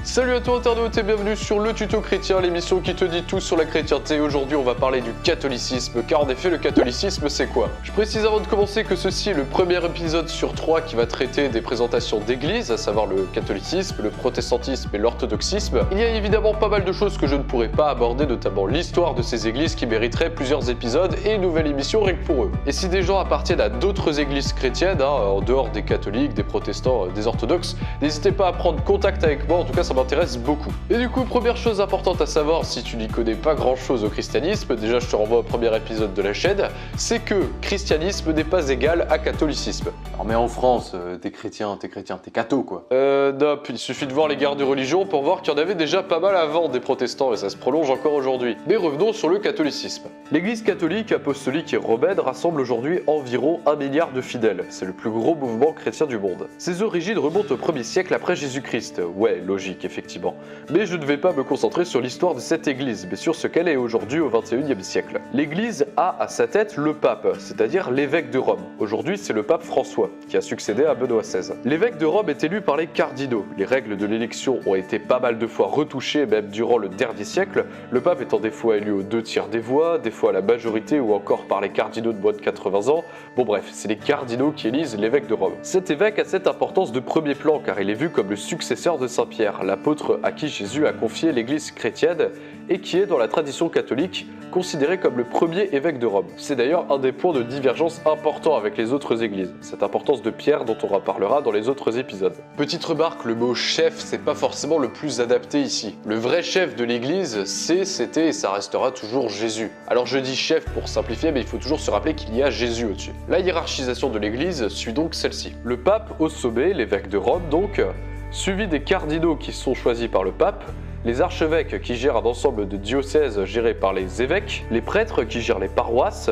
Salut à toi internaute et bienvenue sur le tuto chrétien, l'émission qui te dit tout sur la chrétienté. Aujourd'hui on va parler du catholicisme, car en effet le catholicisme c'est quoi? Je précise avant de commencer que ceci est le premier épisode sur 3 qui va traiter des présentations d'église, à savoir le catholicisme, le protestantisme et l'orthodoxisme. Il y a évidemment pas mal de choses que je ne pourrais pas aborder, notamment l'histoire de ces églises qui mériteraient plusieurs épisodes et une nouvelle émission rien que pour eux. Et si des gens appartiennent à d'autres églises chrétiennes, en dehors des catholiques, des protestants, des orthodoxes, n'hésitez pas à prendre contact avec moi, en tout cas ça m'intéresse beaucoup. Et du coup, première chose importante à savoir si tu n'y connais pas grand chose au christianisme, déjà je te renvoie au premier épisode de la chaîne, c'est que christianisme n'est pas égal à catholicisme. Alors mais en France, t'es chrétien, t'es catho quoi. Non, puis il suffit de voir les guerres de religion pour voir qu'il y en avait déjà pas mal avant des protestants et ça se prolonge encore aujourd'hui. Mais revenons sur le catholicisme. L'église catholique, apostolique et romaine rassemble aujourd'hui environ 1 milliard de fidèles. C'est le plus gros mouvement chrétien du monde. Ses origines remontent au 1er siècle après Jésus-Christ. Ouais, logique effectivement. Mais je ne vais pas me concentrer sur l'histoire de cette église, mais sur ce qu'elle est aujourd'hui au 21e siècle. L'église a à sa tête le pape, c'est-à-dire l'évêque de Rome. Aujourd'hui, c'est le pape François, qui a succédé à Benoît XVI. L'évêque de Rome est élu par les cardinaux. Les règles de l'élection ont été pas mal de fois retouchées, même durant le dernier siècle, le pape étant des fois élu aux 2/3 des voix, des fois à la majorité ou encore par les cardinaux de moins de 80 ans. Bon bref, c'est les cardinaux qui élisent l'évêque de Rome. Cet évêque a cette importance de premier plan car il est vu comme le successeur de Saint Pierre, l'apôtre à qui Jésus a confié l'église chrétienne et qui est dans la tradition catholique considéré comme le premier évêque de Rome. C'est d'ailleurs un des points de divergence importants avec les autres églises, cette importance de Pierre dont on reparlera dans les autres épisodes. Petite remarque, le mot chef c'est pas forcément le plus adapté ici. Le vrai chef de l'église c'était et ça restera toujours Jésus. Alors je dis chef pour simplifier mais il faut toujours se rappeler qu'il y a Jésus au-dessus. La hiérarchisation de l'église suit donc celle-ci. Le pape au sommet, l'évêque de Rome donc, suivi des cardinaux qui sont choisis par le pape, les archevêques qui gèrent un ensemble de diocèses gérés par les évêques, les prêtres qui gèrent les paroisses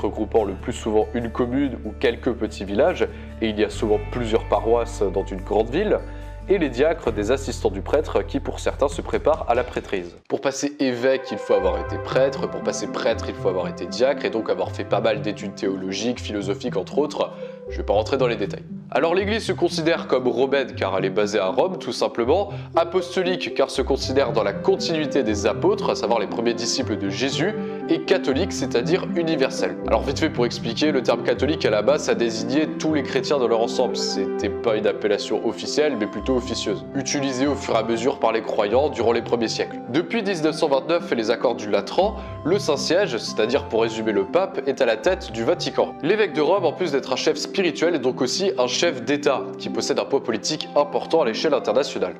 regroupant le plus souvent une commune ou quelques petits villages, et il y a souvent plusieurs paroisses dans une grande ville, et les diacres des assistants du prêtre qui pour certains se préparent à la prêtrise. Pour passer évêque, il faut avoir été prêtre, pour passer prêtre, il faut avoir été diacre et donc avoir fait pas mal d'études théologiques, philosophiques entre autres. Je vais pas rentrer dans les détails. Alors l'église se considère comme romaine car elle est basée à Rome tout simplement, apostolique car se considère dans la continuité des apôtres, à savoir les premiers disciples de Jésus, et catholique, c'est-à-dire universel. Alors vite fait pour expliquer, le terme catholique à la base ça désignait tous les chrétiens dans leur ensemble, c'était pas une appellation officielle mais plutôt officieuse, utilisée au fur et à mesure par les croyants durant les premiers siècles. Depuis 1929 et les accords du Latran, le Saint-Siège, c'est-à-dire pour résumer le pape, est à la tête du Vatican. L'évêque de Rome, en plus d'être un chef spirituel, est donc aussi un chef d'État, qui possède un poids politique important à l'échelle internationale.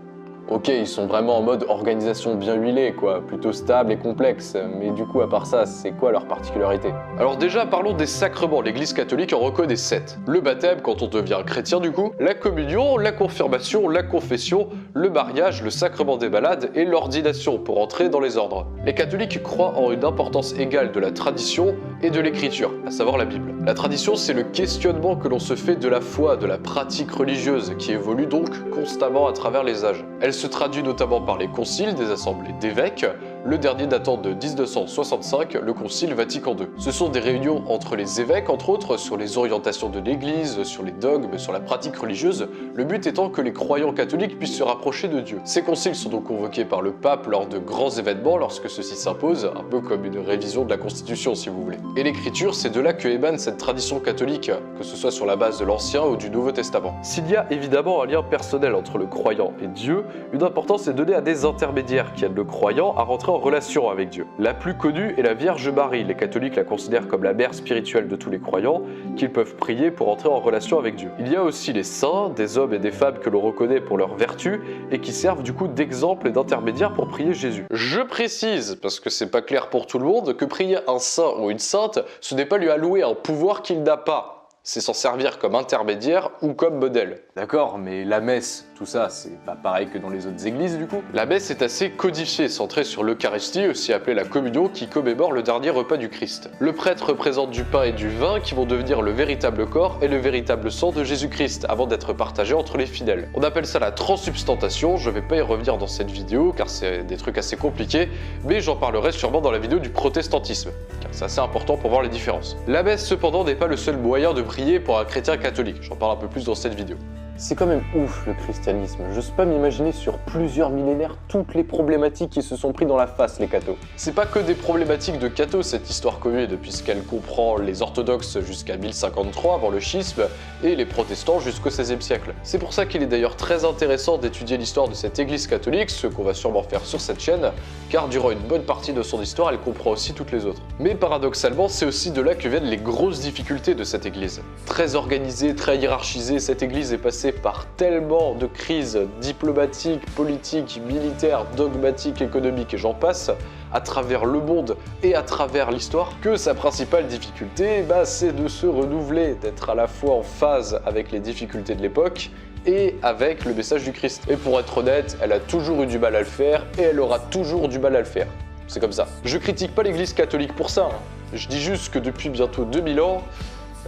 Ok, ils sont vraiment en mode organisation bien huilée quoi, plutôt stable et complexe, mais du coup à part ça, c'est quoi leur particularité? Alors déjà parlons des sacrements, l'église catholique en reconnaît 7. Le baptême quand on devient chrétien du coup, la communion, la confirmation, la confession, le mariage, le sacrement des malades et l'ordination pour entrer dans les ordres. Les catholiques croient en une importance égale de la tradition et de l'écriture, à savoir la Bible. La tradition c'est le questionnement que l'on se fait de la foi, de la pratique religieuse, qui évolue donc constamment à travers les âges. Elle se traduit notamment par les conciles des assemblées d'évêques, le dernier datant de 1965, le concile Vatican II. Ce sont des réunions entre les évêques, entre autres, sur les orientations de l'église, sur les dogmes, sur la pratique religieuse, le but étant que les croyants catholiques puissent se rapprocher de Dieu. Ces conciles sont donc convoqués par le pape lors de grands événements, lorsque ceci s'impose, un peu comme une révision de la Constitution si vous voulez. Et l'écriture, c'est de là que émane cette tradition catholique, que ce soit sur la base de l'Ancien ou du Nouveau Testament. S'il y a évidemment un lien personnel entre le croyant et Dieu, une importance est donnée à des intermédiaires qui aident le croyant à rentrer en relation avec Dieu. La plus connue est la Vierge Marie. Les catholiques la considèrent comme la mère spirituelle de tous les croyants, qu'ils peuvent prier pour entrer en relation avec Dieu. Il y a aussi les saints, des hommes et des femmes que l'on reconnaît pour leurs vertus et qui servent du coup d'exemple et d'intermédiaire pour prier Jésus. Je précise, parce que c'est pas clair pour tout le monde, que prier un saint ou une sainte, ce n'est pas lui allouer un pouvoir qu'il n'a pas. C'est s'en servir comme intermédiaire ou comme modèle. D'accord, mais la messe, tout ça, c'est pas pareil que dans les autres églises du coup? La messe est assez codifiée, centrée sur l'Eucharistie, aussi appelée la communion, qui commémore le dernier repas du Christ. Le prêtre représente du pain et du vin qui vont devenir le véritable corps et le véritable sang de Jésus-Christ, avant d'être partagés entre les fidèles. On appelle ça la transsubstantation, je vais pas y revenir dans cette vidéo, car c'est des trucs assez compliqués, mais j'en parlerai sûrement dans la vidéo du protestantisme, car c'est assez important pour voir les différences. La messe cependant n'est pas le seul moyen de prier pour un chrétien catholique, j'en parle un peu plus dans cette vidéo. C'est quand même ouf le christianisme. J'ose pas m'imaginer sur plusieurs millénaires toutes les problématiques qui se sont pris dans la face, les cathos. C'est pas que des problématiques de cathos cette histoire commune, puisqu'elle comprend les orthodoxes jusqu'à 1053 avant le schisme et les protestants jusqu'au XVIe siècle. C'est pour ça qu'il est d'ailleurs très intéressant d'étudier l'histoire de cette église catholique, ce qu'on va sûrement faire sur cette chaîne, car durant une bonne partie de son histoire, elle comprend aussi toutes les autres. Mais paradoxalement, c'est aussi de là que viennent les grosses difficultés de cette église. Très organisée, très hiérarchisée, cette église est passée par tellement de crises diplomatiques, politiques, militaires, dogmatiques, économiques et j'en passe, à travers le monde et à travers l'histoire, que sa principale difficulté, c'est de se renouveler, d'être à la fois en phase avec les difficultés de l'époque et avec le message du Christ. Et pour être honnête, elle a toujours eu du mal à le faire et elle aura toujours du mal à le faire. C'est comme ça. Je critique pas l'église catholique pour ça, Je dis juste que depuis bientôt 2000 ans,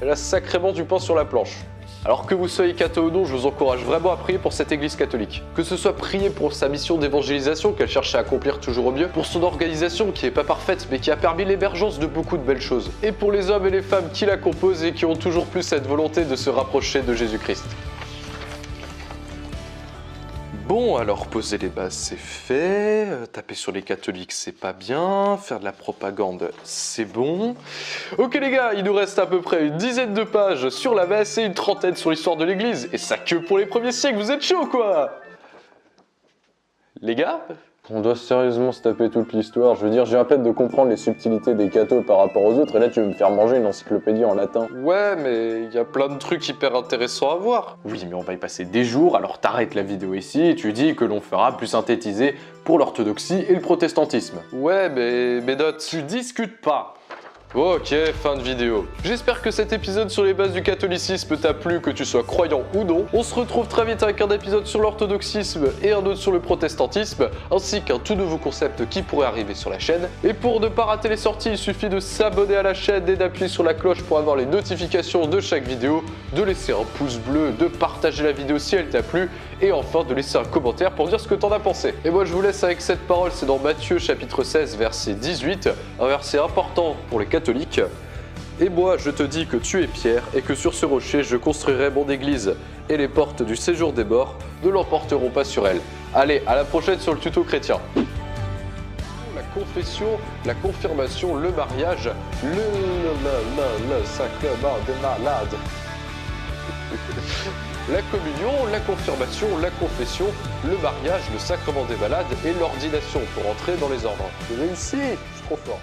elle a sacrément du pain sur la planche. Alors que vous soyez catho ou non, je vous encourage vraiment à prier pour cette église catholique. Que ce soit prier pour sa mission d'évangélisation qu'elle cherche à accomplir toujours au mieux, pour son organisation qui est pas parfaite mais qui a permis l'émergence de beaucoup de belles choses, et pour les hommes et les femmes qui la composent et qui ont toujours plus cette volonté de se rapprocher de Jésus-Christ. Bon, alors poser les bases c'est fait, taper sur les catholiques c'est pas bien, faire de la propagande c'est bon. Ok les gars, il nous reste à peu près une dizaine de pages sur la messe et une trentaine sur l'histoire de l'église, et ça que pour les premiers siècles, vous êtes chauds quoi? Les gars? On doit sérieusement se taper toute l'histoire. Je veux dire, j'ai à peine de comprendre les subtilités des cathos par rapport aux autres, et là tu veux me faire manger une encyclopédie en latin. Ouais, mais il y a plein de trucs hyper intéressants à voir. Oui, mais on va y passer des jours, alors t'arrêtes la vidéo ici et tu dis que l'on fera plus synthétisé pour l'orthodoxie et le protestantisme. Ouais, mais Médote, tu discutes pas. Ok, fin de vidéo. J'espère que cet épisode sur les bases du catholicisme t'a plu, que tu sois croyant ou non. On se retrouve très vite avec un épisode sur l'orthodoxisme et un autre sur le protestantisme, ainsi qu'un tout nouveau concept qui pourrait arriver sur la chaîne. Et pour ne pas rater les sorties, il suffit de s'abonner à la chaîne et d'appuyer sur la cloche pour avoir les notifications de chaque vidéo, de laisser un pouce bleu, de partager la vidéo si elle t'a plu, et enfin de laisser un commentaire pour dire ce que t'en as pensé. Et moi je vous laisse avec cette parole, c'est dans Matthieu chapitre 16 verset 18, un verset important pour les catholiques. Et moi je te dis que tu es Pierre et que sur ce rocher je construirai mon église et les portes du séjour des morts ne l'emporteront pas sur elle. Allez, à la prochaine sur le tuto chrétien. La confession, la confirmation, le mariage, le sacrement des malades. La communion, la confirmation, la confession, le mariage, le sacrement des malades et l'ordination pour entrer dans les ordres. J'ai réussi, je suis trop fort.